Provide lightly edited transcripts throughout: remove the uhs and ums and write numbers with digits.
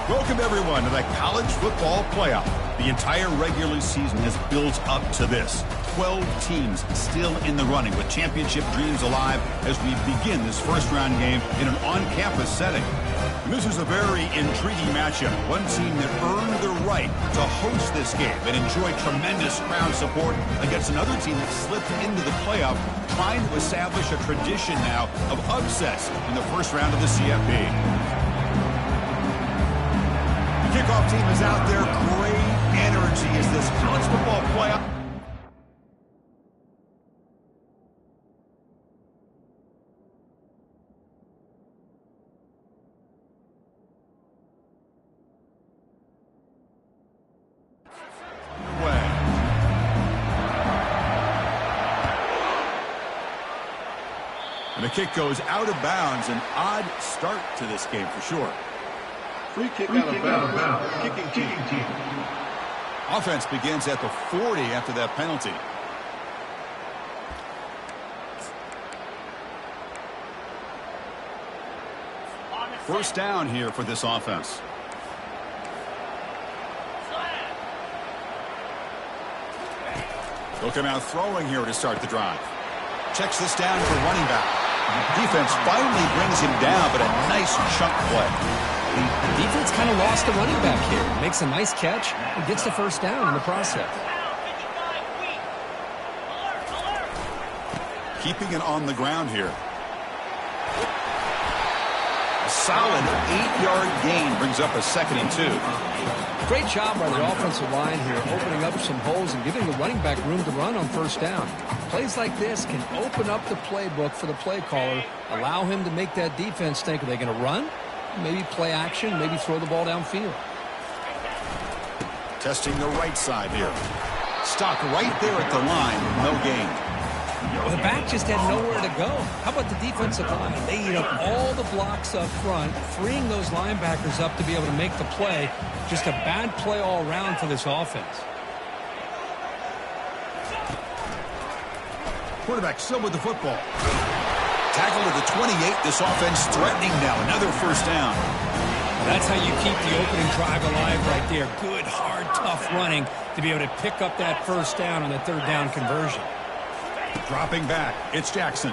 Welcome, everyone, to the College Football Playoff. The entire regular season has built up to this. 12 teams still in the running with championship dreams alive as we begin this first-round game in an on-campus setting. And this is a very intriguing matchup. One team that earned the right to host this game and enjoy tremendous crowd support against another team that slipped into the playoff, trying to establish a tradition now of upsets in the first round of the CFP. Kickoff team is out there. Great energy as this college football playoff. And the kick goes out of bounds. An odd start to this game for sure. Free kick out of bounds. Kicking team. Offense begins at the 40 after that penalty. First down here for this offense. They'll come out throwing here to start the drive. Checks this down for running back. Defense finally brings him down, but a nice chunk play. The defense kind of lost the running back here. Makes a nice catch and gets the first down in the process. Keeping it on the ground here. A solid 8-yard gain brings up a 2nd and 2. Great job by the offensive line here, opening up some holes and giving the running back room to run on first down. Plays like this can open up the playbook for the play caller, allow him to make that defense think, are they going to run? Maybe play action, maybe throw the ball downfield. Testing the right side here. Stopped right there at the line. No gain. Well, the back just had nowhere to go. How about the defensive line? They eat up all the blocks up front, freeing those linebackers up to be able to make the play. Just a bad play all around for this offense. Quarterback still with the football. Tackle to the 28. This offense threatening now. Another first down. That's how you keep the opening drive alive right there. Good, hard, tough running to be able to pick up that first down on the third down conversion. Dropping back. It's Jackson.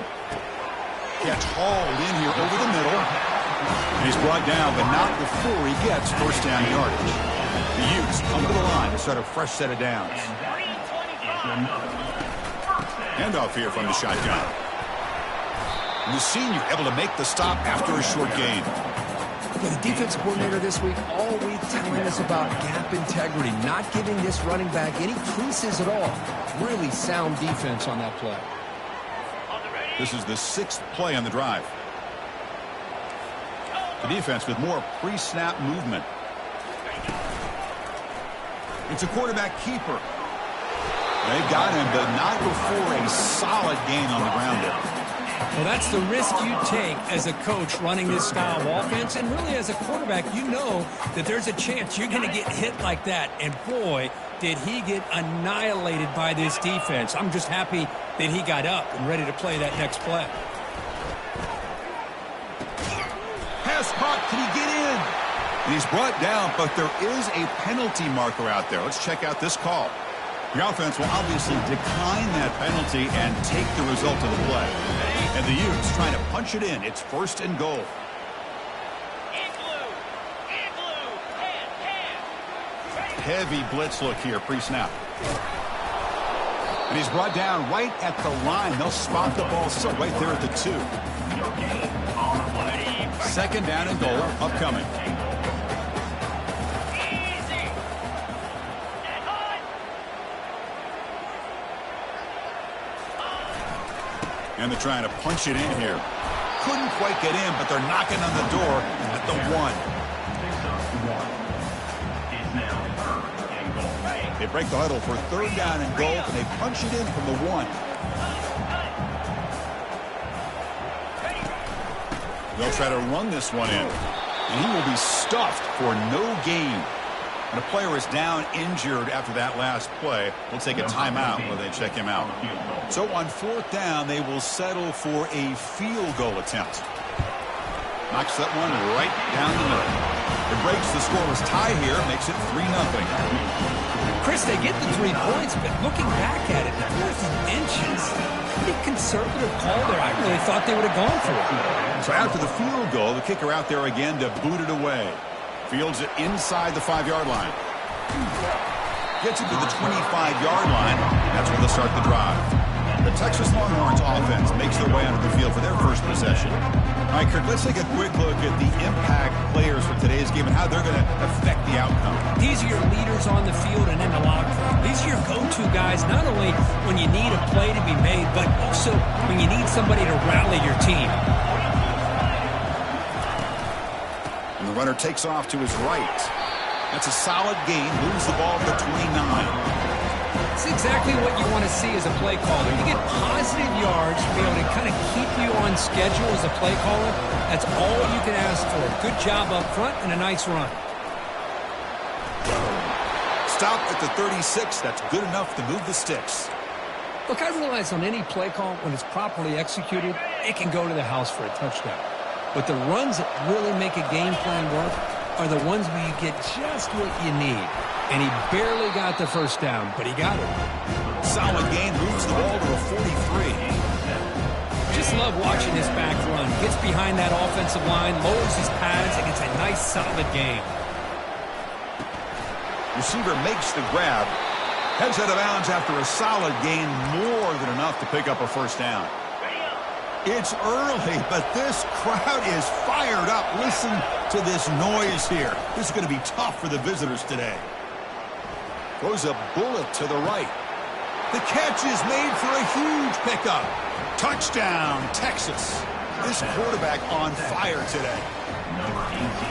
Gets hauled in here over the middle. And he's brought down, but not before he gets first down yardage. The Utes come to the line to start a fresh set of downs. Handoff here from the shotgun. And the senior able to make the stop after a short gain. Yeah, the defensive coordinator this week all week telling us about gap integrity, not giving this running back any creases at all. Really sound defense on that play. This is the 6th play on the drive. The defense with more pre-snap movement. It's a quarterback keeper. They've got him, but not before a solid gain on the ground there. Well, that's the risk you take as a coach running this style of offense. And really as a quarterback, you know that there's a chance you're going to get hit like that. And boy, did he get annihilated by this defense. I'm just happy that he got up and ready to play that next play. Pass caught. Can he get in? And he's brought down, but there is a penalty marker out there. Let's check out this call. The offense will obviously decline that penalty and take the result of the play. And the Utes trying to punch it in. It's 1st and goal. Heavy blitz look here, pre-snap. And he's brought down right at the line. They'll spot the ball still right there at the 2. 2nd down and goal upcoming. And they're trying to punch it in here. Couldn't quite get in, but they're knocking on the door at the 1. They break the huddle for 3rd down and goal, and they punch it in from the 1. They'll try to run this one in, and he will be stuffed for no gain. And a player is down injured after that last play. We'll take a timeout while they check him out. So on 4th down, they will settle for a field goal attempt. Knocks that one right down the middle. It breaks the scoreless tie here, makes it 3-0. Chris, they get the 3 points, but looking back at it, the 4th and inches, pretty conservative call there. I really thought they would have gone for it. So after the field goal, the kicker out there again to boot it away. Fields it inside the 5-yard line. Gets it to the 25-yard line. That's where they'll start the drive. The Texas Longhorns offense makes their way onto the field for their first possession. All right, Kirk, let's take a quick look at the impact players for today's game and how they're going to affect the outcome. These are your leaders on the field and in the locker room. These are your go-to guys, not only when you need a play to be made, but also when you need somebody to rally your team. And the runner takes off to his right. That's a solid gain, moves the ball to the 29. It's exactly what you want to see as a play caller. You get positive yards to be able to kind of keep you on schedule as a play caller. That's all you can ask for. Good job up front and a nice run. Stop at the 36. That's good enough to move the sticks. Look, I realize on any play call, when it's properly executed, it can go to the house for a touchdown. But the runs that really make a game plan work are the ones where you get just what you need. And he barely got the first down, but he got it. Solid gain, moves the ball to the 43. Just love watching this back run. Gets behind that offensive line, lowers his pads, and gets a nice solid gain. Receiver makes the grab. Heads out of bounds after a solid gain, more than enough to pick up a first down. It's early, but this crowd is fired up. Listen to this noise here. This is going to be tough for the visitors today. Throws a bullet to the right. The catch is made for a huge pickup. Touchdown, Texas. This quarterback on fire today.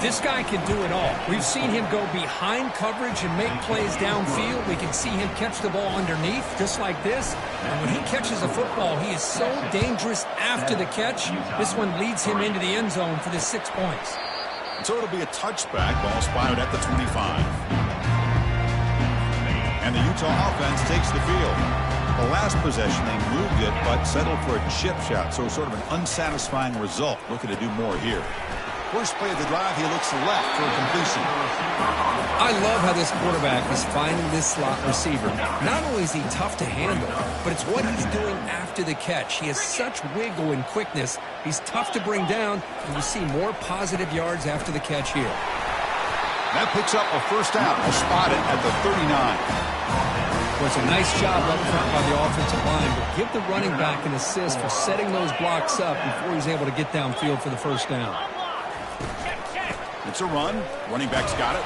This guy can do it all. We've seen him go behind coverage and make plays downfield. We can see him catch the ball underneath, just like this. And when he catches a football, he is so dangerous after the catch. This one leads him into the end zone for the 6 points. So it'll be a touchback. Ball spotted at the 25. And the Utah offense takes the field. The last possession, they moved it, but settled for a chip shot. So sort of an unsatisfying result. Looking to do more here. First play of the drive, he looks left for a completion. I love how this quarterback is finding this slot receiver. Not only is he tough to handle, but it's what he's doing after the catch. He has such wiggle and quickness. He's tough to bring down, and you see more positive yards after the catch here. That picks up a first down. We'll spot it at the 39. Well, it's a nice job up front by the offensive line, but give the running back an assist for setting those blocks up before he's able to get downfield for the first down. It's a run. Running back's got it.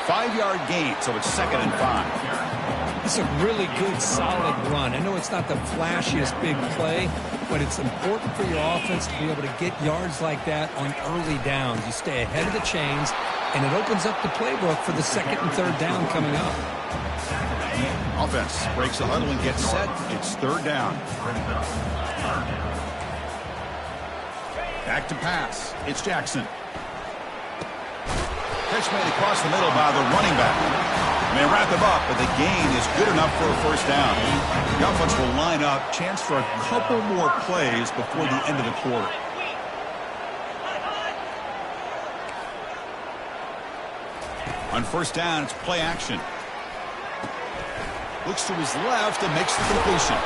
5-yard gain, so it's 2nd and 5. It's a really good, solid run. I know it's not the flashiest big play, but it's important for your offense to be able to get yards like that on early downs. You stay ahead of the chains, and it opens up the playbook for the 2nd and 3rd down coming up. Offense breaks the huddle and gets set. It's 3rd down. Back to pass. It's Jackson. Catch made across the middle by the running back. And they wrap him up, but the gain is good enough for a first down. The offense will line up. Chance for a couple more plays before the end of the quarter. On first down, it's play action. Looks to his left and makes the completion.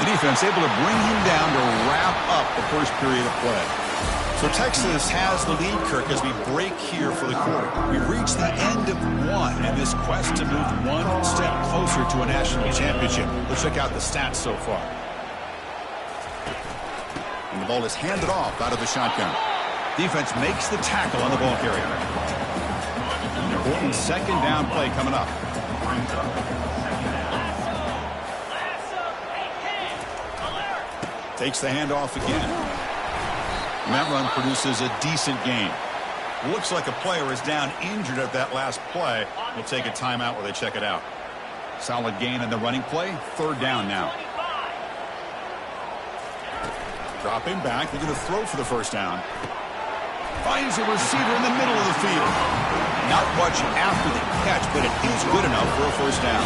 The defense able to bring him down to wrap up the first period of play. So Texas has the lead, Kirk, as we break here for the quarter. We've reached the end of one in this quest to move one step closer to a national championship. Let's check out the stats so far. And the ball is handed off out of the shotgun. Defense makes the tackle on the ball carrier. Important 2nd down play coming up. Takes the handoff again. And that run produces a decent gain. Looks like a player is down injured at that last play. We'll take a timeout while they check it out. Solid gain in the running play. 3rd down now. Dropping back. They're going to throw for the first down. Finds a receiver in the middle of the field. Not much after the catch, but it is good enough for a first down.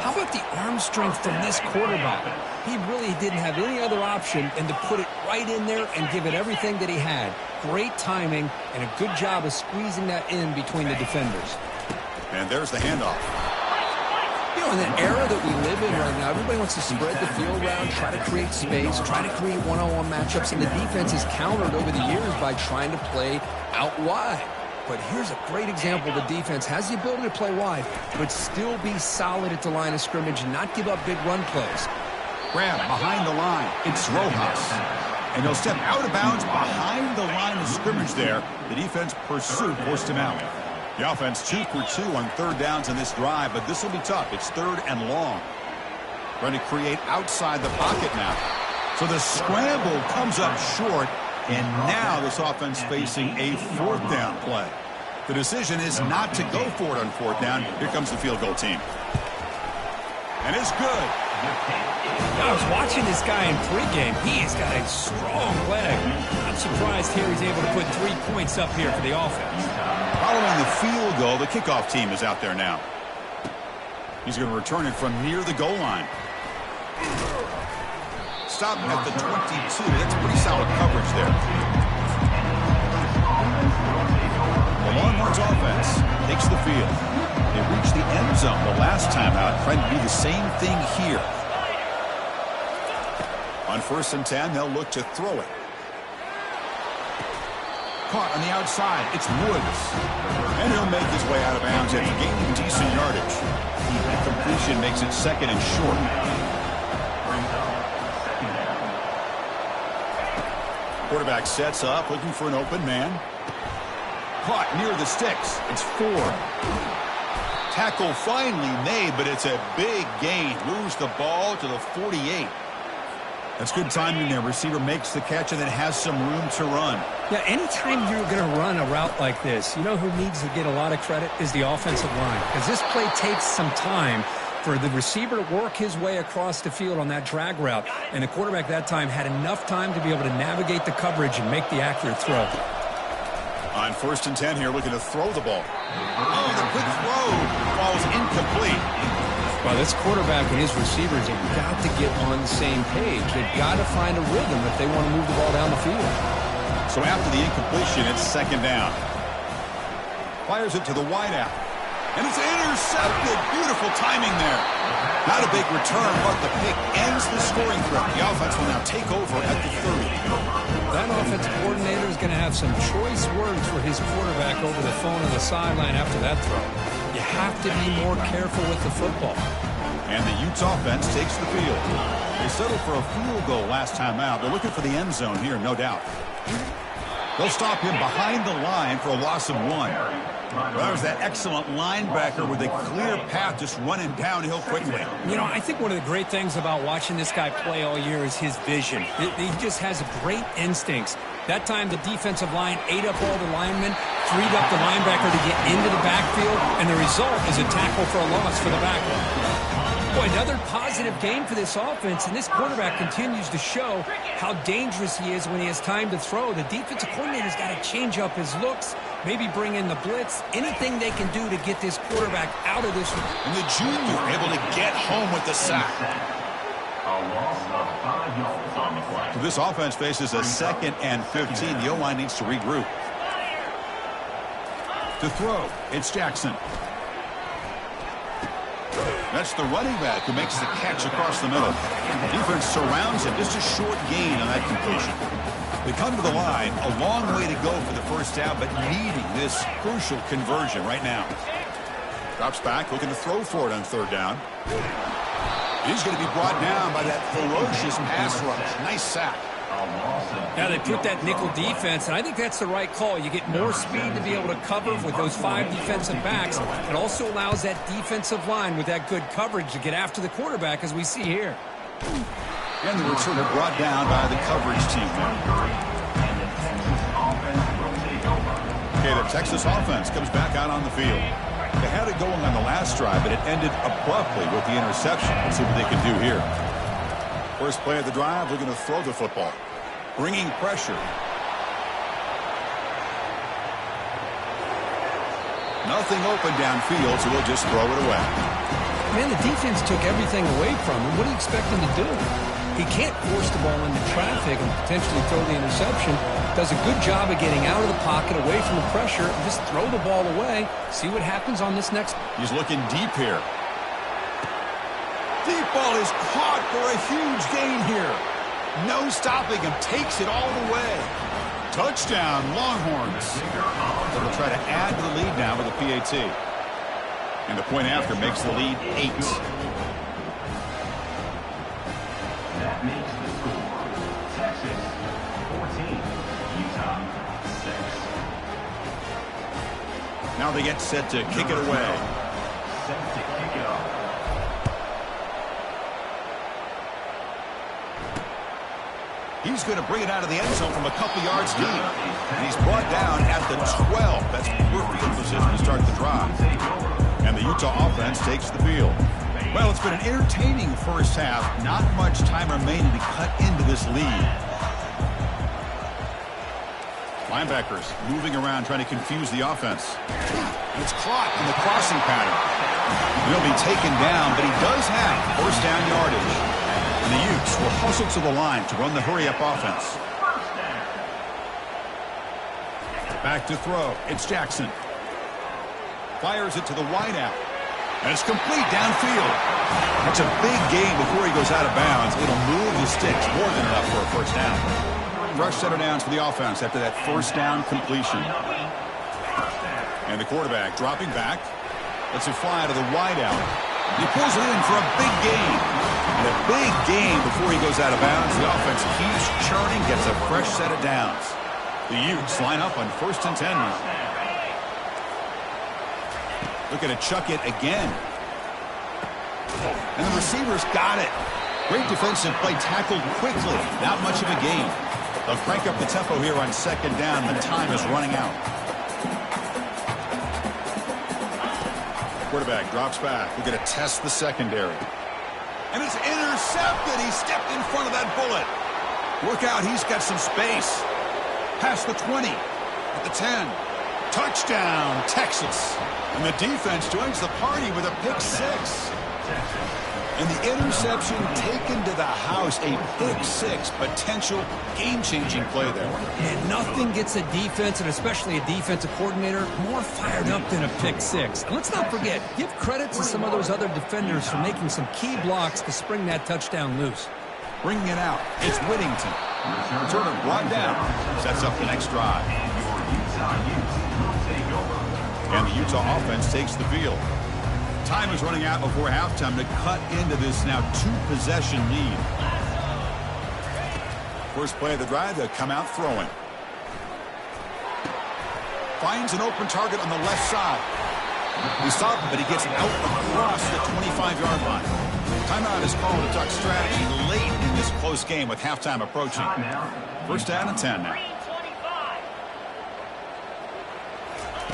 How about the arm arm strength from this quarterback. He really didn't have any other option than to put it right in there and give it everything that he had. Great timing and a good job of squeezing that in between the defenders. And there's the handoff. You know, in the era that we live in right now, everybody wants to spread the field around, try to create space, try to create one-on-one matchups, and the defense has countered over the years by trying to play out wide. But here's a great example. The defense has the ability to play wide, but still be solid at the line of scrimmage and not give up big run plays. Grab behind the line. It's Rojas. And he'll step out of bounds behind the line of scrimmage there. The defense pursued, forced him out. The offense 2 for 2 on third downs in this drive, but this will be tough. It's third and long. Trying to create outside the pocket now. So the scramble comes up short, and now this offense facing a fourth down play. The decision is not to go for it on fourth down. Here comes the field goal team. And it's good. I was watching this guy in pregame. He has got a strong leg. I'm surprised here he's able to put 3 points up here for the offense. Following the field goal, the kickoff team is out there now. He's going to return it from near the goal line. Stop at the 22. That's pretty solid coverage there. The Longhorns offense takes the field. They reached the end zone the last time out, trying to do the same thing here. On 1st and 10, they'll look to throw it. Caught on the outside. It's Woods. And he'll make his way out of bounds after gaining decent yardage. That completion makes it 2nd and short. Quarterback sets up, looking for an open man. Caught near the sticks. It's Ford. Tackle finally made, but it's a big gain. Moves the ball to the 48. That's good timing there. Receiver makes the catch and then has some room to run. Yeah, anytime you're going to run a route like this, you know who needs to get a lot of credit is the offensive line. Because this play takes some time for the receiver to work his way across the field on that drag route. And the quarterback that time had enough time to be able to navigate the coverage and make the accurate throw. On 1st and 10 here, looking to throw the ball. Oh, the quick throw falls incomplete. Well, this quarterback and his receivers have got to get on the same page. They've got to find a rhythm if they want to move the ball down the field. So after the incompletion, it's 2nd down. Fires it to the wideout. And it's intercepted. Beautiful timing there. Not a big return, but the pick ends the scoring threat. The offense will now take over at the 30. That offensive coordinator is going to have some choice words for his quarterback over the phone on the sideline after that throw. You have to be more careful with the football. And the Utes offense takes the field. They settled for a field goal last time out. They're looking for the end zone here, no doubt. They'll stop him behind the line for a loss of 1. Well, there's that excellent linebacker with a clear path just running downhill quickly. You know, I think one of the great things about watching this guy play all year is his vision. He just has great instincts. That time the defensive line ate up all the linemen, freed up the linebacker to get into the backfield, and the result is a tackle for a loss for the backfield. Boy, another positive game for this offense, and this quarterback continues to show how dangerous he is when he has time to throw. The defensive coordinator's got to change up his looks, maybe bring in the blitz, anything they can do to get this quarterback out of this. And the junior able to get home with the sack. So this offense faces a 2nd and 15. The O-line needs to regroup. To throw, it's Jackson. That's the running back who makes the catch across the middle. The defense surrounds him. Just a short gain on that completion. They come to the line. A long way to go for the first down, but needing this crucial conversion right now. Drops back, looking to throw for it on 3rd down. He's going to be brought down by that ferocious pass rush. Nice sack. Now they put that nickel defense, and I think that's the right call. You get more speed to be able to cover with those 5 defensive backs. It also allows that defensive line with that good coverage to get after the quarterback, as we see here. And the returner brought down by the coverage team. Okay, the Texas offense comes back out on the field. They had it going on the last drive, but it ended abruptly with the interception. Let's see what they can do here. First play of the drive, looking to throw the football. Bringing pressure. Nothing open downfield, so we'll just throw it away. Man, the defense took everything away from him. What do you expect him to do? He can't force the ball into traffic and potentially throw the interception. Does a good job of getting out of the pocket, away from the pressure, and just throw the ball away. See what happens on this next. He's looking deep here. Deep ball is caught for a huge gain here. No stopping him. Takes it all the way. Touchdown, Longhorns. They'll try to add to the lead now with a PAT. And the point after makes the lead 8. That makes the score Texas 14, Utah 6. Now they get set to kick it away. Set to kick it off. He's going to bring it out of the end zone from a couple yards deep. And he's brought down at the 12. That's poor field position to start the drive. And the Utah offense takes the field. Well, it's been an entertaining first half. Not much time remaining to cut into this lead. Linebackers moving around, trying to confuse the offense. And it's caught in the crossing pattern. He'll be taken down, but he does have first down yardage. And the Utes will hustle to the line to run the hurry-up offense. Back to throw. It's Jackson. Fires it to the wideout. And it's complete downfield. It's a big gain before he goes out of bounds. It'll move the sticks more than enough for a first down. Rush center downs for the offense after that first down completion. And the quarterback dropping back. Lets it fly to the wideout. He pulls it in for a big gain. And a big gain before he goes out of bounds. The offense keeps churning, gets a fresh set of downs. The Utes line up on 1st and 10 now. Looking to chuck it again. And the receivers got it. Great defensive play, tackled quickly. Not much of a gain. They'll crank up the tempo here on 2nd down. The time is running out. Quarterback drops back. We're going to test the secondary. And it's intercepted. He stepped in front of that bullet. Look out. He's got some space. Past the 20. At the 10. Touchdown, Texas. And the defense joins the party with a pick 6. And the interception taken to the house. A pick 6. Potential game-changing play there. And nothing gets a defense, and especially a defensive coordinator, more fired up than a pick 6. And let's not forget, give credit to some of those other defenders for making some key blocks to spring that touchdown loose. Bringing it out. It's Whittington. Returner brought down. Sets up the next drive. And the Utah offense takes the field. Time is running out before halftime to cut into this now 2-possession lead. First play of the drive, they'll come out throwing. Finds an open target on the left side. We saw him, but he gets out across the 25-yard line. Timeout is called to duck strategy late in this close game with halftime approaching. First down and 10 now.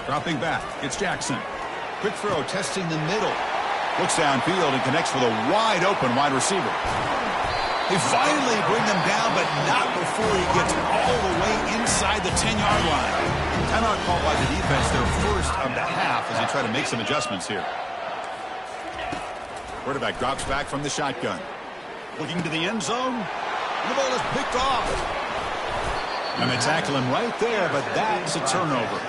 Dropping back, it's Jackson. Quick throw, testing the middle. Looks downfield and connects with a wide-open wide receiver. They finally bring them down, but not before he gets all the way inside the 10-yard line. Timeout called by the defense, their first of the half, as they try to make some adjustments here. Quarterback drops back from the shotgun. Looking to the end zone. And the ball is picked off. And they tackle him right there, but that's a turnover.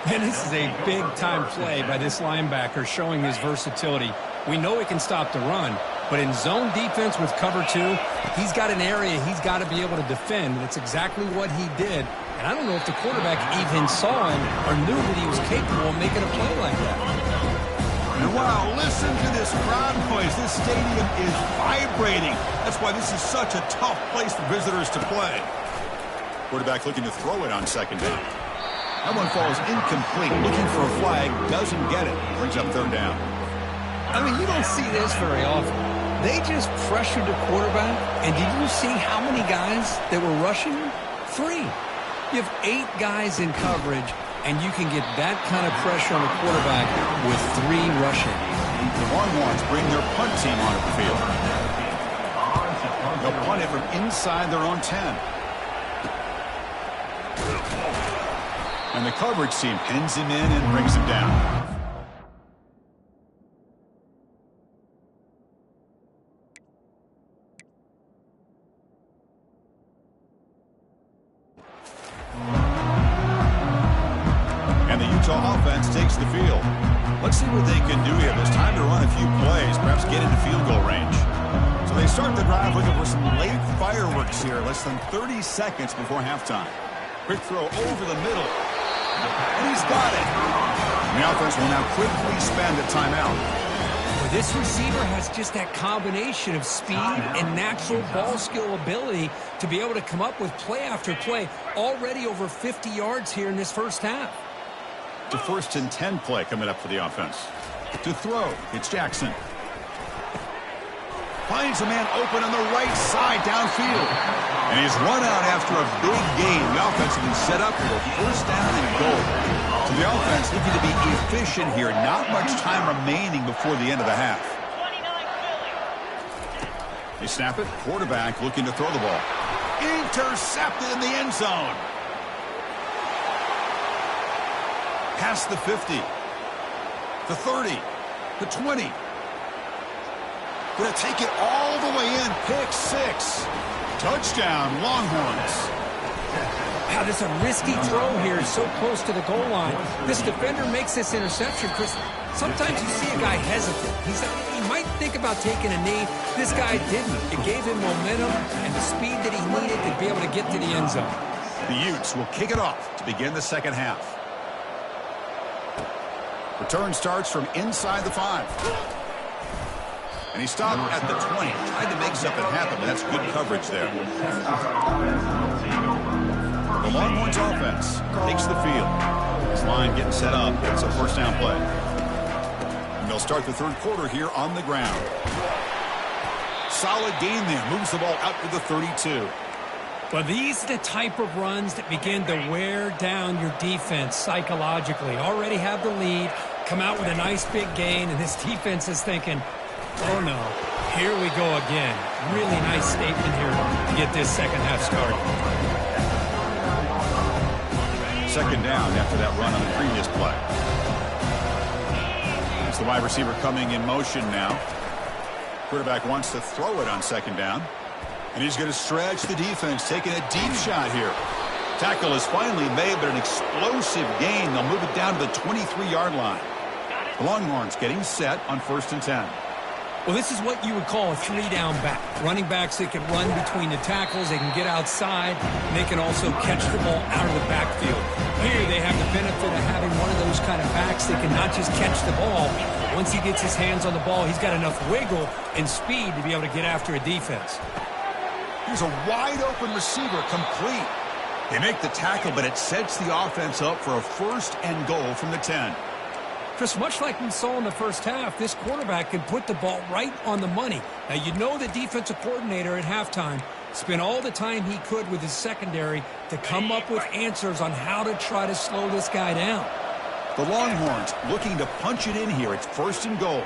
And this is a big-time play by this linebacker, showing his versatility. We know he can stop the run, but in zone defense with cover 2, he's got an area he's got to be able to defend. And it's exactly what he did. And I don't know if the quarterback even saw him or knew that he was capable of making a play like that. And wow, listen to this crowd noise. This stadium is vibrating. That's why this is such a tough place for visitors to play. Quarterback looking to throw it on 2nd down. That one falls incomplete. Looking for a flag, doesn't get it. Brings up 3rd down. I mean, you don't see this very often. They just pressured the quarterback, and did you see how many guys that were rushing him? 3. You have 8 guys in coverage, and you can get that kind of pressure on the quarterback with 3 rushing. The Longhorns bring their punt team onto the field. They'll punt it from inside their own 10. And the coverage team pins him in and brings him down. Utah offense takes the field. Let's see what they can do here. There's time to run a few plays, perhaps get into field goal range. So they start the drive looking for some late fireworks here, less than 30 seconds before halftime. Quick throw over the middle. And he's got it. The offense will now quickly spend a timeout. Well, this receiver has just that combination of speed and natural ball skill ability to be able to come up with play after play. Already over 50 yards here in this first half. To 1st and 10 play coming up for the offense. To throw, it's Jackson. Finds a man open on the right side downfield. And he's run out after a big gain. The offense has been set up for a first down and goal. So the offense looking to be efficient here. Not much time remaining before the end of the half. They snap it. Quarterback looking to throw the ball. Intercepted in the end zone. Past the 50. The 30. The 20. Going to take it all the way in. Pick 6. Touchdown, Longhorns. Wow, this is a risky throw here, so close to the goal line. This defender makes this interception, Chris. Sometimes you see a guy hesitant. He might think about taking a knee. This guy didn't. It gave him momentum and the speed that he needed to be able to get to the end zone. The Utes will kick it off to begin the second half. Return starts from inside the 5. And he stopped at the 20. Tried to make something happen, but that's good coverage there. The Longhorns offense takes the field. This line getting set up. It's a first down play. And they'll start the third quarter here on the ground. Solid gain there. Moves the ball out to the 32. Well, these are the type of runs that begin to wear down your defense psychologically. Already have the lead, come out with a nice big gain, and this defense is thinking, oh no, here we go again. Really nice statement here to get this second half started. Second down after that run on the previous play. It's the wide receiver coming in motion now. Quarterback wants to throw it on second down. And he's going to stretch the defense, taking a deep shot here. Tackle is finally made, but an explosive gain. They'll move it down to the 23-yard line. The Longhorns getting set on 1st and 10. Well, this is what you would call a 3-down back. Running backs that can run between the tackles, they can get outside, and they can also catch the ball out of the backfield. Here they have the benefit of having one of those kind of backs that can not just catch the ball. Once he gets his hands on the ball, he's got enough wiggle and speed to be able to get after a defense. Here's a wide-open receiver, complete. They make the tackle, but it sets the offense up for a 1st and goal from the 10. Chris, much like we saw in the first half, this quarterback can put the ball right on the money. Now, you know the defensive coordinator at halftime spent all the time he could with his secondary to come up with answers on how to try to slow this guy down. The Longhorns looking to punch it in here. It's 1st and goal.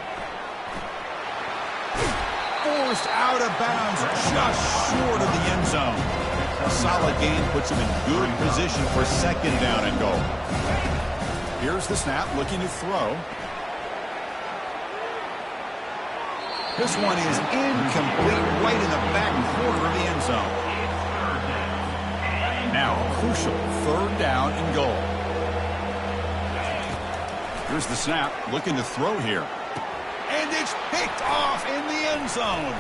Forced out of bounds, just short of the end zone. A solid gain puts him in good position for second down and goal. Here's the snap, looking to throw. This one is incomplete, right in the back corner of the end zone. Now, a crucial 3rd down and goal. Here's the snap, looking to throw here. And it's picked off in the end zone.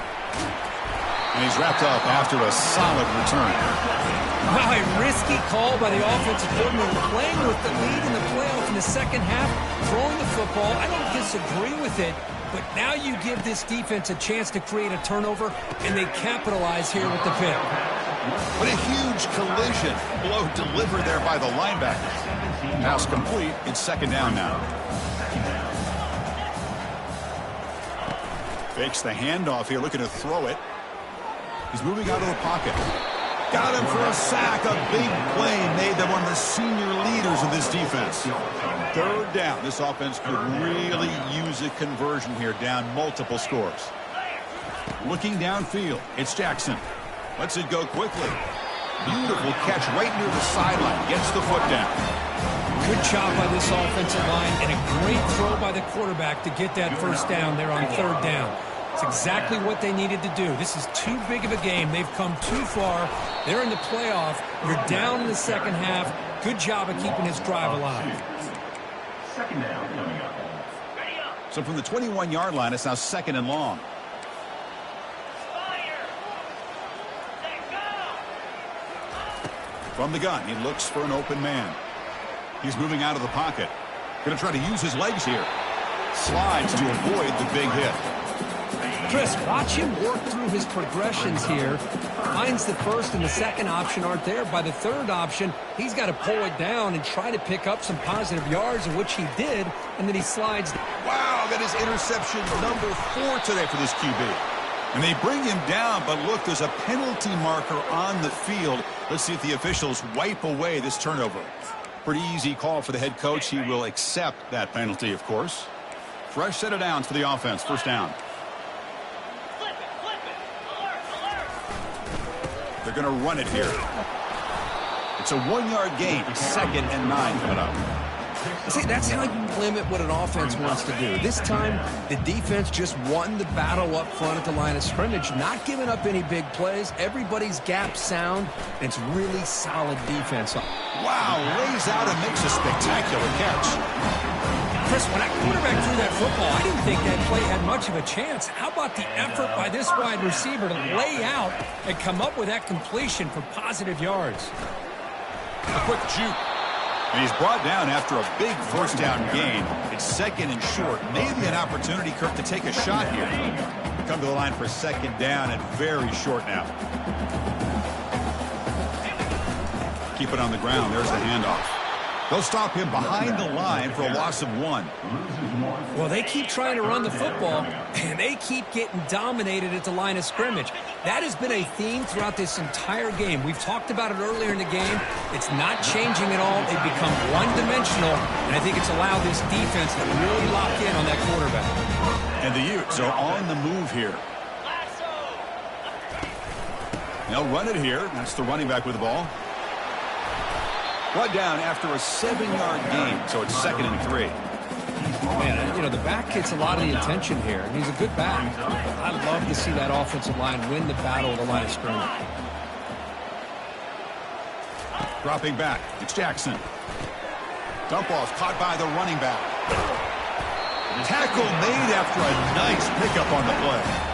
And he's wrapped up after a solid return. Wow, a risky call by the offensive coordinator, playing with the lead in the playoff in the second half, throwing the football. I don't disagree with it, but now you give this defense a chance to create a turnover, and they capitalize here with the pick. What a huge collision. Blow delivered there by the linebacker. Pass complete. It's second down now. Fakes the handoff here, looking to throw it. He's moving out of the pocket. Got him for a sack. A big play made by one of the senior leaders of this defense. 3rd down. This offense could really use a conversion here, down multiple scores. Looking downfield, it's Jackson. Lets it go quickly. Beautiful catch right near the sideline. Gets the foot down. Good job by this offensive line, and a great throw by the quarterback to get that first down there on 3rd down. It's exactly what they needed to do. This is too big of a game. They've come too far. They're in the playoff. You're down in the second half. Good job of keeping this drive alive. Second down coming up. So from the 21-yard line, it's now 2nd and long. From the gun, he looks for an open man. He's moving out of the pocket. Going to try to use his legs here. Slides to avoid the big hit. Chris, watch him work through his progressions here. Finds the first and the second option aren't there. By the third option, he's got to pull it down and try to pick up some positive yards, of which he did, and then he slides. Wow, that is interception number 4 today for this QB. And they bring him down, but look, there's a penalty marker on the field. Let's see if the officials wipe away this turnover. Pretty easy call for the head coach. He will accept that penalty, of course. Fresh set of downs for the offense. First down. They're going to run it here. It's a 1-yard gain. 2nd and 9 coming up. See, that's how you limit what an offense wants to do. This time, the defense just won the battle up front at the line of scrimmage, not giving up any big plays. Everybody's gap sound, and it's really solid defense. Wow, lays out and makes a spectacular catch. Chris, when that quarterback threw that football, I didn't think that play had much of a chance. How about the effort by this wide receiver to lay out and come up with that completion for positive yards? A quick juke. And he's brought down after a big first down gain. It's 2nd and short. Maybe an opportunity, Kirk, to take a shot here. Come to the line for 2nd down and very short now. Keep it on the ground. There's the handoff. They'll stop him behind the line for a loss of 1. Well, they keep trying to run the football, and they keep getting dominated at the line of scrimmage. That has been a theme throughout this entire game. We've talked about it earlier in the game. It's not changing at all. They've become one-dimensional, and I think it's allowed this defense to really lock in on that quarterback. And the Utes are on the move here. They'll run it here. That's the running back with the ball. Brought down after a 7-yard gain, so it's 2nd and 3. Man, you know, the back gets a lot of the attention here, and he's a good back. I love to see that offensive line win the battle of the line of scrimmage. Dropping back, it's Jackson. Dump off caught by the running back. Tackle made after a nice pickup on the play.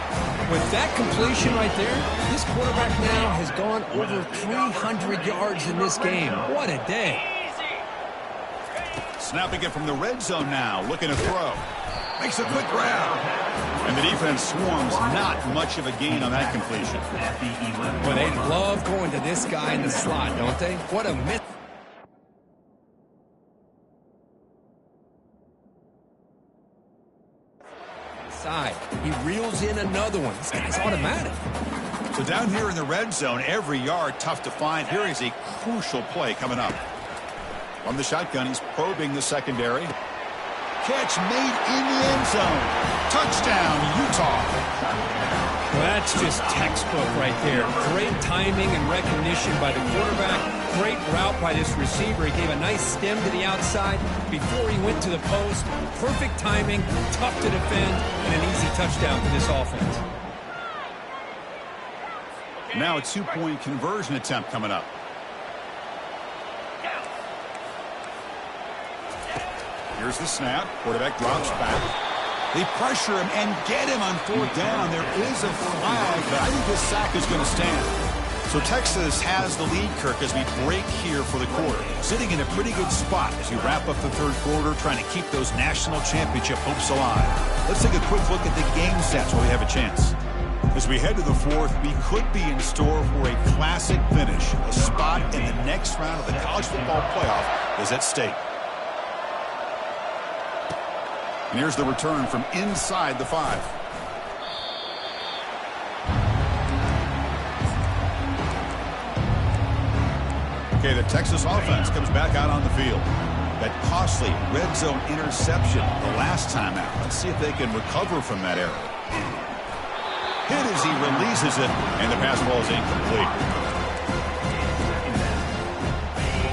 With that completion right there, this quarterback now has gone over 300 yards in this game. What a day. Snapping it from the red zone now, looking to throw. Makes a quick grab. And the defense swarms, not much of a gain on that completion. Well, they love going to this guy in the slot, don't they? What a miss. Side. He reels in another one. This guy's automatic. So down here in the red zone, every yard tough to find. Here is a crucial play coming up. From the shotgun, he's probing the secondary. Catch made in the end zone. Touchdown, Utah. Well, that's just textbook right there. Great timing and recognition by the quarterback. Great route by this receiver. He gave a nice stem to the outside before he went to the post. Perfect timing, tough to defend, and an easy touchdown for this offense. Now a 2-point conversion attempt coming up. Here's the snap. Quarterback drops back. They pressure him and get him on 4th down. There is a flag, but I think this sack is going to stand. So Texas has the lead, Kirk, as we break here for the quarter. Sitting in a pretty good spot as we wrap up the 3rd quarter, trying to keep those national championship hopes alive. Let's take a quick look at the game stats while we have a chance. As we head to the 4th, we could be in store for a classic finish. A spot in the next round of the college football playoff is at stake. And here's the return from inside the 5. Okay, the Texas offense comes back out on the field. That costly red zone interception the last time out. Let's see if they can recover from that error. Hit as he releases it, and the pass ball is incomplete.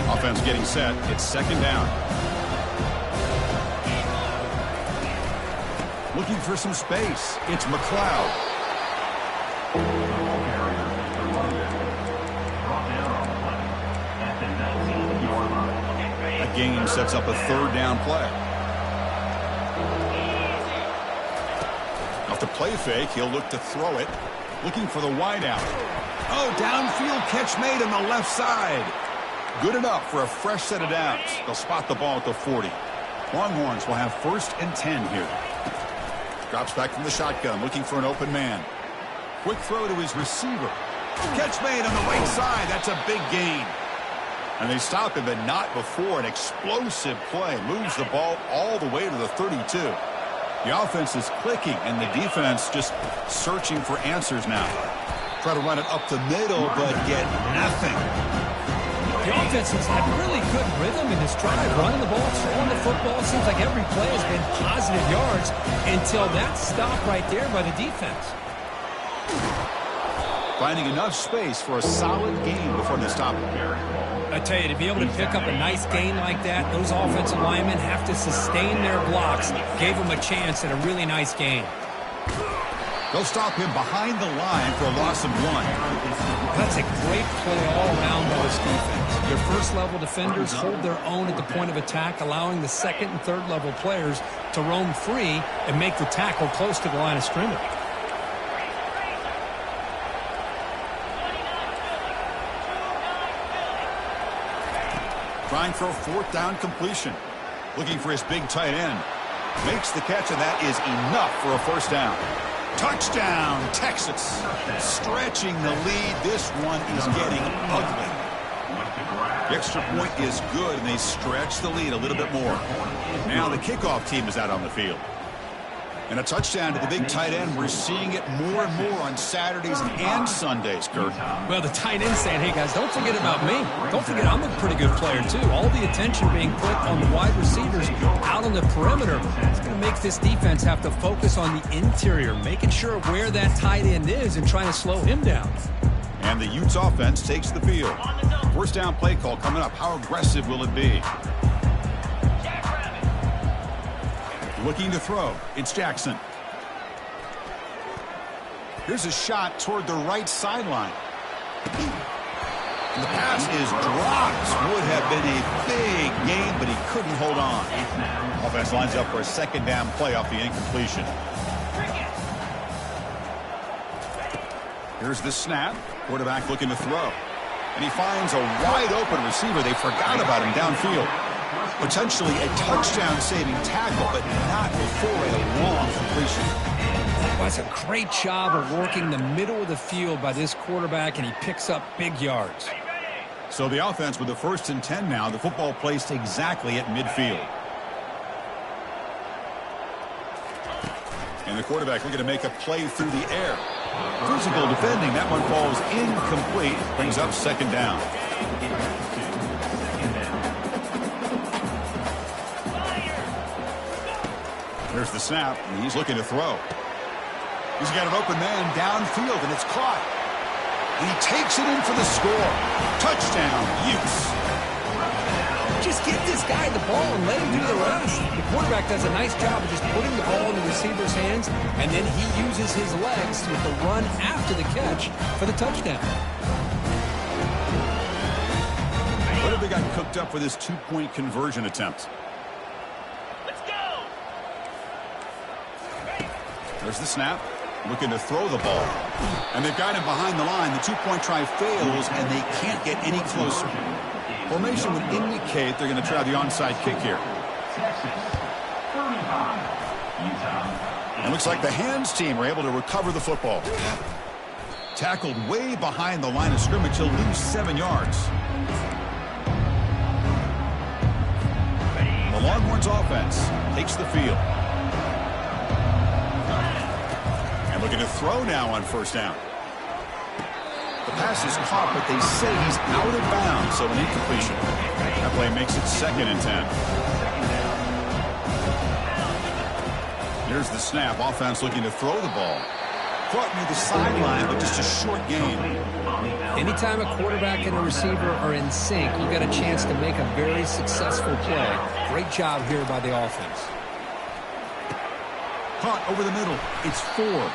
Offense getting set. It's 2nd down. Looking for some space. It's McLeod. That game sets up a 3rd down play. play fake. He'll look to throw it. Looking for the wide out. Oh, downfield catch made on the left side. Good enough for a fresh set of downs. They'll spot the ball at the 40. Longhorns will have 1st and 10 here. Drops back from the shotgun, looking for an open man. Quick throw to his receiver. Catch made on the right side. That's a big gain. And they stop him, but not before. An explosive play moves the ball all the way to the 32. The offense is clicking, and the defense just searching for answers now. Try to run it up the middle, but get nothing. The offense has had really good rhythm in this drive, running the ball, throwing the football. Seems like every play has been positive yards until that stop right there by the defense. Finding enough space for a solid gain before they stop it. I tell you, to be able to pick up a nice gain like that, those offensive linemen have to sustain their blocks. Gave them a chance at a really nice gain. They'll stop him behind the line for a loss of 1. That's a great play all around by this defense. Your first-level defenders hold their own at the point of attack, allowing the second and third-level players to roam free and make the tackle close to the line of scrimmage. Trying for a 4th down completion. Looking for his big tight end. Makes the catch, and that is enough for a 1st down. Touchdown, Texas. Stretching the lead. This one is getting ugly. The extra point is good, and they stretch the lead a little bit more. Now the kickoff team is out on the field. And a touchdown to the big tight end. We're seeing it more and more on Saturdays and Sundays, Kurt. Well, the tight end saying, hey, guys, don't forget about me. Don't forget I'm a pretty good player, too. All the attention being put on the wide receivers out on the perimeter. It's going to make this defense have to focus on the interior, making sure where that tight end is and trying to slow him down. And the Utes offense takes the field. 1st down play call coming up. How aggressive will it be? Looking to throw. It's Jackson. Here's a shot toward the right sideline. And the pass is dropped. Would have been a big gain, but he couldn't hold on. Offense lines up for a 2nd down play off the incompletion. Here's the snap. Quarterback looking to throw. And he finds a wide open receiver. They forgot about him downfield. Potentially a touchdown-saving tackle, but not before a long completion. Well, it's a great job of working the middle of the field by this quarterback, and he picks up big yards. So the offense with the 1st and 10 now. The football placed exactly at midfield. And the quarterback looking to make a play through the air. Physical defending. That one falls incomplete. Brings up 2nd down. There's the snap, and he's looking to throw. He's got an open man downfield, and it's caught. And he takes it in for the score. Touchdown, Utes. Just get this guy the ball and let him do the rest. The quarterback does a nice job of just putting the ball in the receiver's hands, and then he uses his legs with the run after the catch for the touchdown. What have they got cooked up for this 2-point conversion attempt? There's the snap. Looking to throw the ball. And they've got him behind the line. The 2-point try fails, and they can't get any closer. Formation would indicate they're going to try the onside kick here. And looks like the hands team were able to recover the football. Tackled way behind the line of scrimmage. He'll lose 7 yards. The Longhorns offense takes the field. And looking to throw now on 1st down. The pass is caught, but they say he's out of bounds, so an incompletion. That play makes it 2nd and 10. Here's the snap. Offense looking to throw the ball. Caught near the sideline, but just a short gain. Anytime a quarterback and a receiver are in sync, you got a chance to make a very successful play. Great job here by the offense. Caught over the middle. It's 4.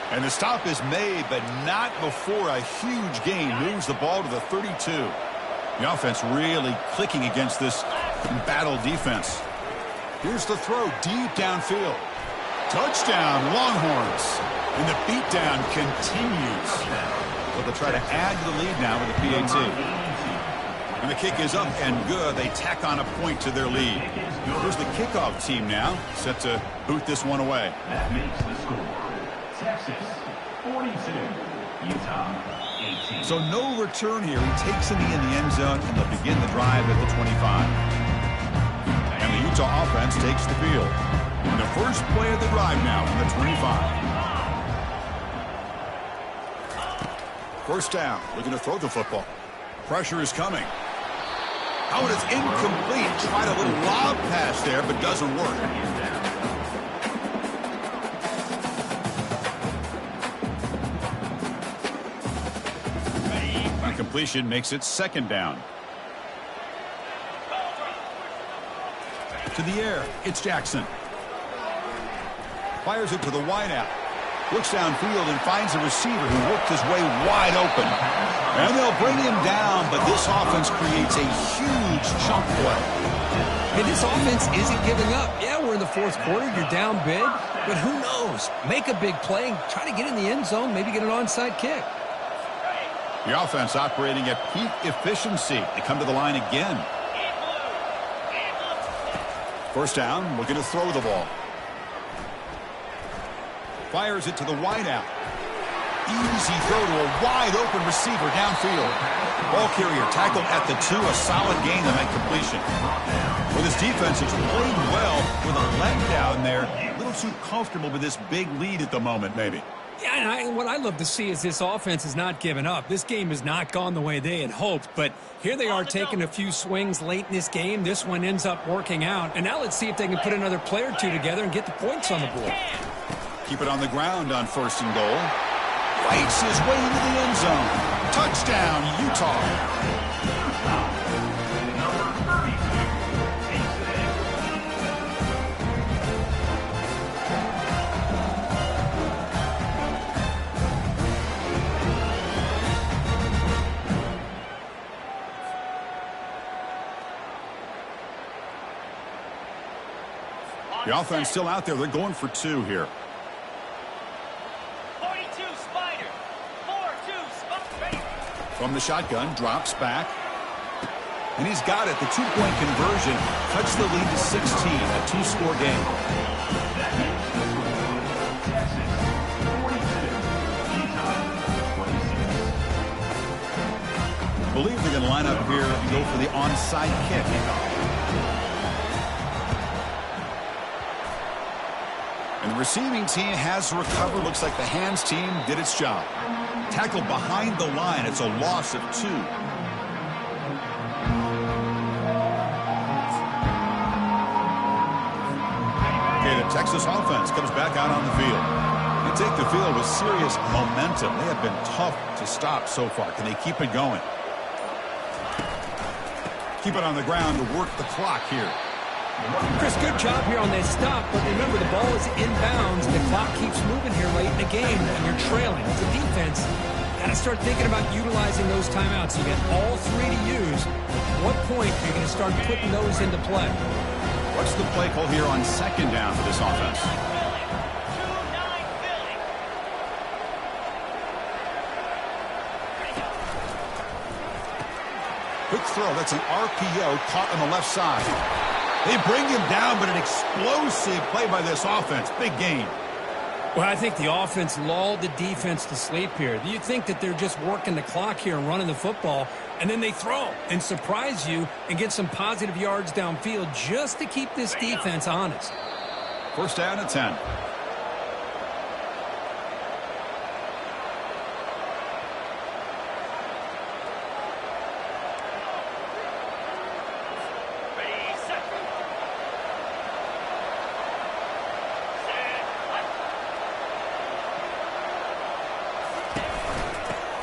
And the stop is made, but not before a huge gain moves the ball to the 32. The offense really clicking against this embattled defense. Here's the throw deep downfield. Touchdown, Longhorns. And the beatdown continues. So they'll try to add to the lead now with the PAT. And the kick is up and good. They tack on a point to their lead. Here's the kickoff team now, set to boot this one away. That makes the score. Texas 42, Utah 18. So no return here. He takes it in the end zone, and they'll begin the drive at the 25. And the Utah offense takes the field. And the first play of the drive now from the 25. First down, looking to throw the football. Pressure is coming. Oh, and it's incomplete. Tried a little lob pass there, but doesn't work. Incompletion makes it second down. To the air, it's Jackson. Fires it to the wideout. Looks downfield and finds a receiver who worked his way wide open. And they'll bring him down, but this offense creates a huge chunk play. And this offense isn't giving up. Yeah, we're in the fourth quarter. You're down big. But who knows? Make a big play. Try to get in the end zone. Maybe get an onside kick. The offense operating at peak efficiency. They come to the line again. First down, looking to throw the ball. Fires it to the wideout. Easy throw to a wide-open receiver downfield. Ball carrier tackled at the 2. A solid gain on that completion. Well, this defense has played well with a letdown there. A little too comfortable with this big lead at the moment, maybe. Yeah, and what I love to see is this offense has not given up. This game has not gone the way they had hoped, but here they are taking a few swings late in this game. This one ends up working out, and now let's see if they can put another play or two together and get the points on the board. Keep it on the ground on first and goal. Fights his way into the end zone. Touchdown, Utah. The offense still out there. They're going for 2 here. 42 Spider. 4-2 Spider. From the shotgun, drops back. And he's got it. The 2-point conversion cuts the lead to 16, a 2-score game. That makes the score. Texas 42, Utah 26. Believe they're going to line up here and go for the onside kick. And the receiving team has recovered. Looks like the hands team did its job. Tackled behind the line. It's a loss of 2. Okay, the Texas offense comes back out on the field. They take the field with serious momentum. They have been tough to stop so far. Can they keep it going? Keep it on the ground to work the clock here. Chris, good job here on that stop, but remember the ball is inbounds. The clock keeps moving here late in the game, and you're trailing. As a defense, got to start thinking about utilizing those timeouts. You got all 3 to use. At what point are you going to start putting those into play? What's the play call here on second down for this offense? Quick throw. That's an RPO caught on the left side. They bring him down, but an explosive play by this offense. Big game. Well, I think the offense lulled the defense to sleep here. Do you think that they're just working the clock here and running the football, and then they throw and surprise you and get some positive yards downfield just to keep this defense honest? First down at 10.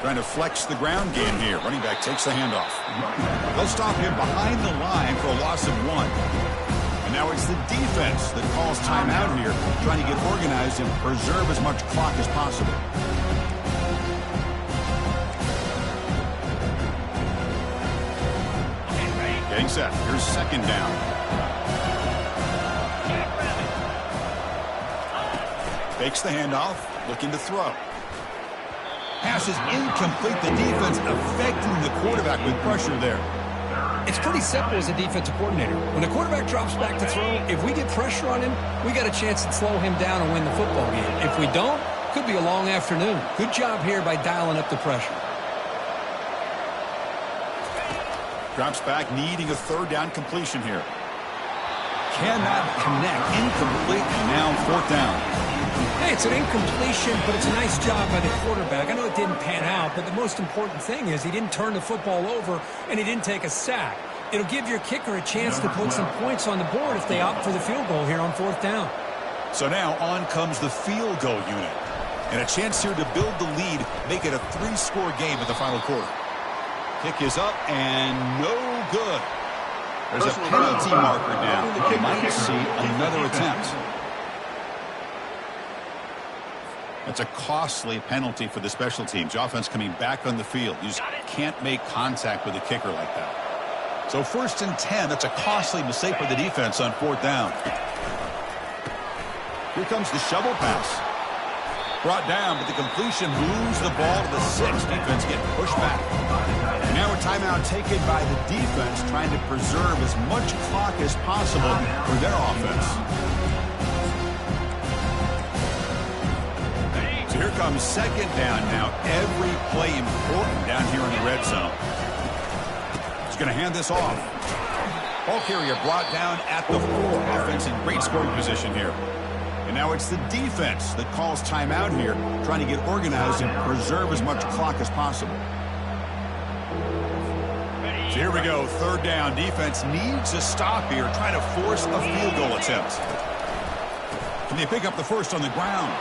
Trying to flex the ground game here. Running back takes the handoff. They'll stop him behind the line for a loss of 1. And now it's the defense that calls timeout here, trying to get organized and preserve as much clock as possible. Getting set. Here's second down. Fakes the handoff, looking to throw. Pass is incomplete. The defense affecting the quarterback with pressure there. It's pretty simple as a defensive coordinator. When the quarterback drops back to throw, if we get pressure on him, we got a chance to slow him down and win the football game. If we don't, could be a long afternoon. Good job here by dialing up the pressure. Drops back, needing a third down completion here. Cannot connect. Incomplete. Now fourth down. Hey, it's an incompletion, but it's a nice job by the quarterback. I know it didn't pan out, but the most important thing is he didn't turn the football over and he didn't take a sack. It'll give your kicker a chance to put some points on the board if they opt for the field goal here on fourth down. So now on comes the field goal unit. And a chance here to build the lead, make it a 3-score game in the final quarter. Kick is up and no good. There's a penalty marker down. We might see another attempt. That's a costly penalty for the special teams. Offense coming back on the field. You just can't make contact with a kicker like that. So 1st and 10. That's a costly mistake for the defense on fourth down. Here comes the shovel pass. Brought down, but the completion moves the ball to the 6. Defense getting pushed back. And now a timeout taken by the defense, trying to preserve as much clock as possible for their offense. So here comes second down now. Every play important down here in the red zone. He's going to hand this off. Ball carrier brought down at the 4. Offense in great scoring position here. And now it's the defense that calls timeout here, trying to get organized and preserve as much clock as possible. So here we go, third down. Defense needs a stop here, trying to force a field goal attempt. Can they pick up the first on the ground?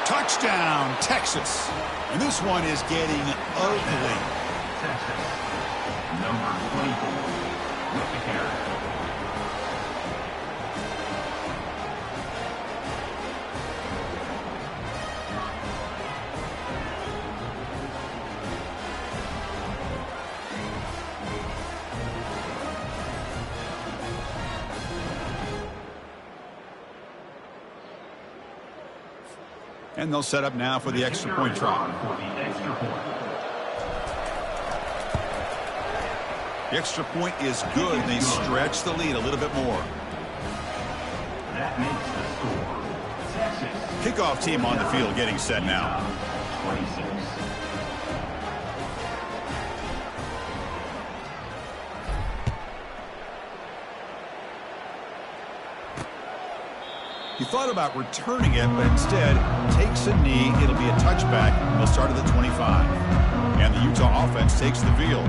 Touchdown, Texas. And this one is getting ugly. Texas, number 24, with the carry. And they'll set up now for the extra point try. The extra point is good. They stretch the lead a little bit more. That makes the score. Texas. Kickoff team on the field getting set now. 26. He thought about returning it, but instead takes a knee. It'll be a touchback. They'll start at the 25. And the Utah offense takes the field.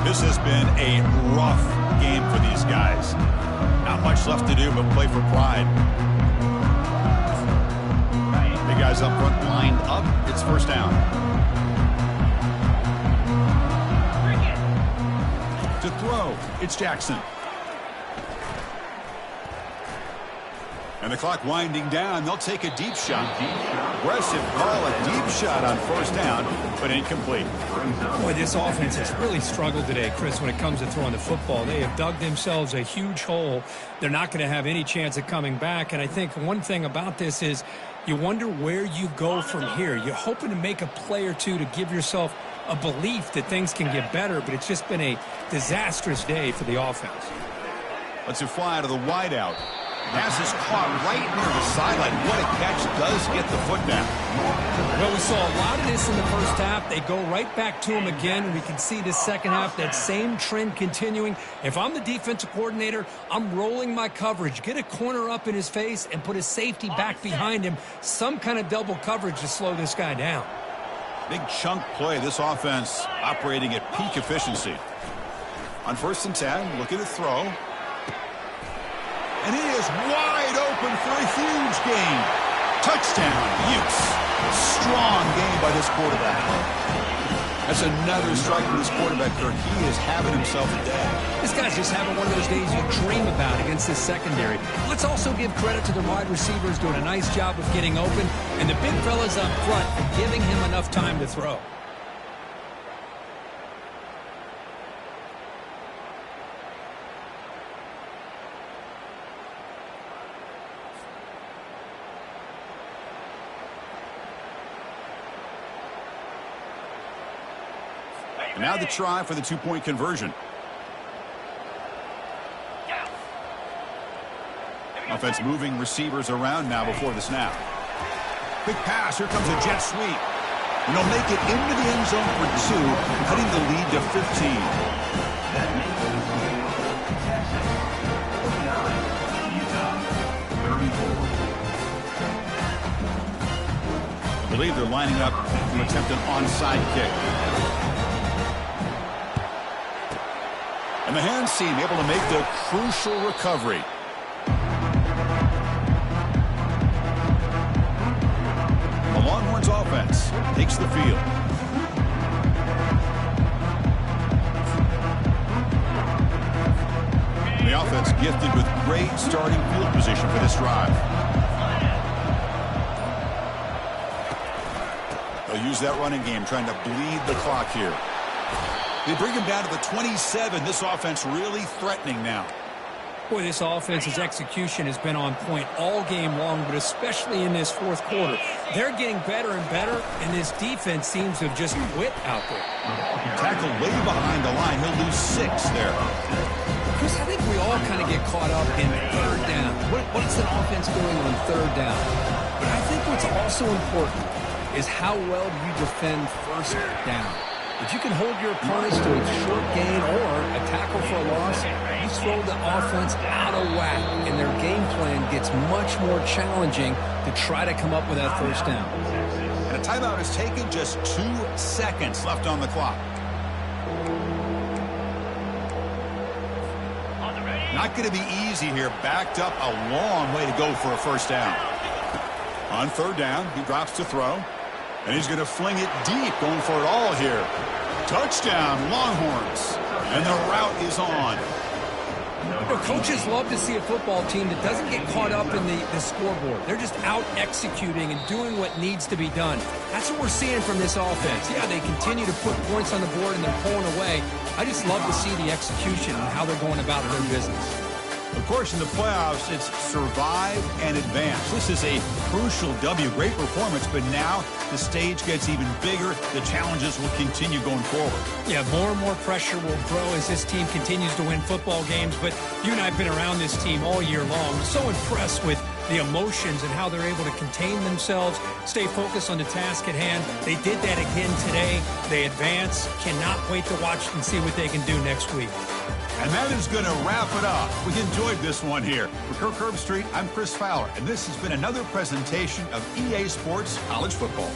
This has been a rough game for these guys. Not much left to do but play for pride. Big guys up front lined up. It's first down. To throw, it's Jackson. And the clock winding down. They'll take a deep shot. Aggressive call, a deep shot on first down, but incomplete. Boy, this offense has really struggled today, Chris, when it comes to throwing the football. They have dug themselves a huge hole. They're not going to have any chance of coming back. And I think one thing about this is you wonder where you go from here. You're hoping to make a play or two to give yourself a belief that things can get better, but it's just been a disastrous day for the offense. Let's it fly to the wideout. Pass is caught right near the sideline. What a catch. Does get the foot down. Well, we saw a lot of this in the first half. They go right back to him again. We can see the second half, that same trend continuing. If I'm the defensive coordinator, I'm rolling my coverage. Get a corner up in his face and put a safety back behind him. Some kind of double coverage to slow this guy down. Big chunk play. This offense operating at peak efficiency. On 1st and 10, looking to throw. And he is wide open for a huge gain. Touchdown, Utes. Strong game by this quarterback. That's another strike for this quarterback, Kirk. He is having himself a day. This guy's just having one of those days you dream about against this secondary. Let's also give credit to the wide receivers doing a nice job of getting open, and the big fellas up front for giving him enough time to throw. And now the try for the two-point conversion. Offense moving receivers around now before the snap. Quick pass. Here comes a jet sweep. And they'll make it into the end zone for 2, cutting the lead to 15. That makes the score Texas 49, Utah 34. I believe they're lining up to attempt an onside kick. And the hands team able to make the crucial recovery. The Longhorns offense takes the field. The offense gifted with great starting field position for this drive. They'll use that running game, trying to bleed the clock here. They bring him down to the 27. This offense really threatening now. Boy, this offense's execution has been on point all game long, but especially in this fourth quarter. They're getting better and better, and this defense seems to have just quit out there. Tackle way behind the line. He'll lose 6 there. Chris, I think we all kind of get caught up in third down. What's an offense doing on third down? But I think what's also important is how well do you defend first down. If you can hold your opponents to a short gain or a tackle for a loss, you throw the offense out of whack, and their game plan gets much more challenging to try to come up with that first down. And a timeout is taken, just 2 seconds left on the clock. Not going to be easy here. Backed up a long way to go for a first down. On third down, he drops to throw. And he's going to fling it deep, going for it all here. Touchdown, Longhorns. And the route is on. You know, coaches love to see a football team that doesn't get caught up in the scoreboard. They're just out executing and doing what needs to be done. That's what we're seeing from this offense. Yeah, they continue to put points on the board and they're pulling away. I just love to see the execution and how they're going about their business. Of course, in the playoffs, it's survive and advance. This is a crucial W. Great performance, but now the stage gets even bigger. The challenges will continue going forward. Yeah, more and more pressure will grow as this team continues to win football games. But you and I have been around this team all year long. I'm so impressed with the emotions and how they're able to contain themselves, stay focused on the task at hand. They did that again today. They advance. Cannot wait to watch and see what they can do next week. And that is going to wrap it up. We enjoyed this one here. For Kirk Herbstreit, I'm Chris Fowler, and this has been another presentation of EA Sports College Football.